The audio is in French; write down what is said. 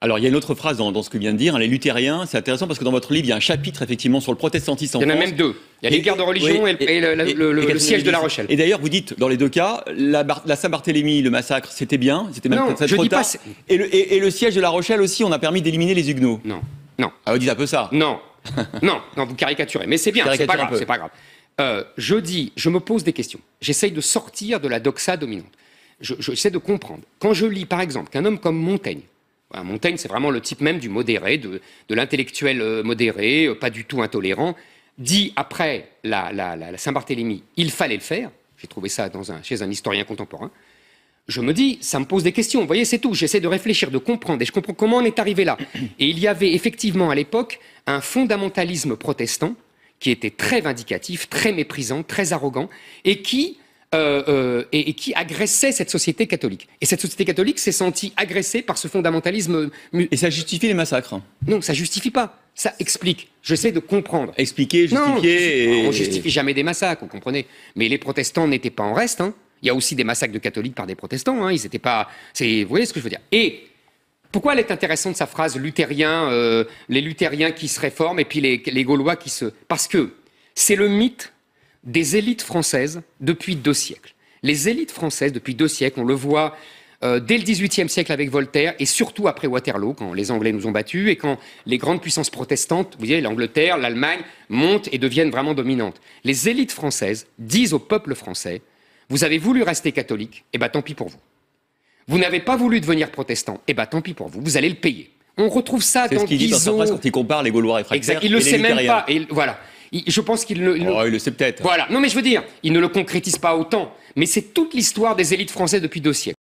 Alors, il y a une autre phrase dans ce que vient de dire, hein, les luthériens, c'est intéressant parce que dans votre livre, il y a un chapitre effectivement sur le protestantisme en France. Il y en a même deux. Il y a les guerres de religion et le siège de La Rochelle. Et d'ailleurs, vous dites, dans les deux cas, la Saint-Barthélemy, le massacre, c'était bien, c'était même peut-être trop tard. Et le siège de La Rochelle aussi, on a permis d'éliminer les Huguenots. Non, non. Ah, vous dites un peu ça. Non, non, vous caricaturez, mais c'est bien, c'est pas grave, c'est pas grave. Je me pose des questions. J'essaye de sortir de la doxa dominante. J'essaie de comprendre. Quand je lis, par exemple, qu'un homme comme Montaigne, Montaigne, c'est vraiment le type même du modéré, de l'intellectuel modéré, pas du tout intolérant, dit après la Saint-Barthélemy, il fallait le faire. J'ai trouvé ça chez un historien contemporain. Je me dis, ça me pose des questions. Vous voyez, c'est tout. J'essaie de réfléchir, de comprendre, et je comprends comment on est arrivé là. Et il y avait effectivement à l'époque un fondamentalisme protestant qui était très vindicatif, très méprisant, très arrogant, et qui agressait cette société catholique. Et cette société catholique s'est sentie agressée par ce fondamentalisme. Et ça justifie les massacres? Non, ça justifie pas. Ça explique. J'essaie de comprendre. Expliquer, justifier... Non, on justifie jamais des massacres, vous comprenez. Mais les protestants n'étaient pas en reste. Hein. Il y a aussi des massacres de catholiques par des protestants. Hein. Ils n'étaient pas... Vous voyez ce que je veux dire? Et pourquoi elle est intéressante, sa phrase luthérien, les luthériens qui se réforment et puis les Gaulois qui se... Parce que c'est le mythe des élites françaises depuis 2 siècles. Les élites françaises, depuis 2 siècles, on le voit dès le XVIIIe siècle avec Voltaire, et surtout après Waterloo, quand les Anglais nous ont battus, et quand les grandes puissances protestantes, vous voyez, l'Angleterre, l'Allemagne, montent et deviennent vraiment dominantes. Les élites françaises disent au peuple français, vous avez voulu rester catholique, eh bien tant pis pour vous. Vous n'avez pas voulu devenir protestant, eh bien tant pis pour vous, vous allez le payer. On retrouve ça dans Guizot. C'est ce qu'il dit dans sa phrase quand il compare les Gaulois réfractaires. Exact, il ne le sait même pas. Et voilà. Je pense qu'il il le sait peut-être. Voilà. Non, mais je veux dire, il ne le concrétise pas autant. Mais c'est toute l'histoire des élites françaises depuis 2 siècles.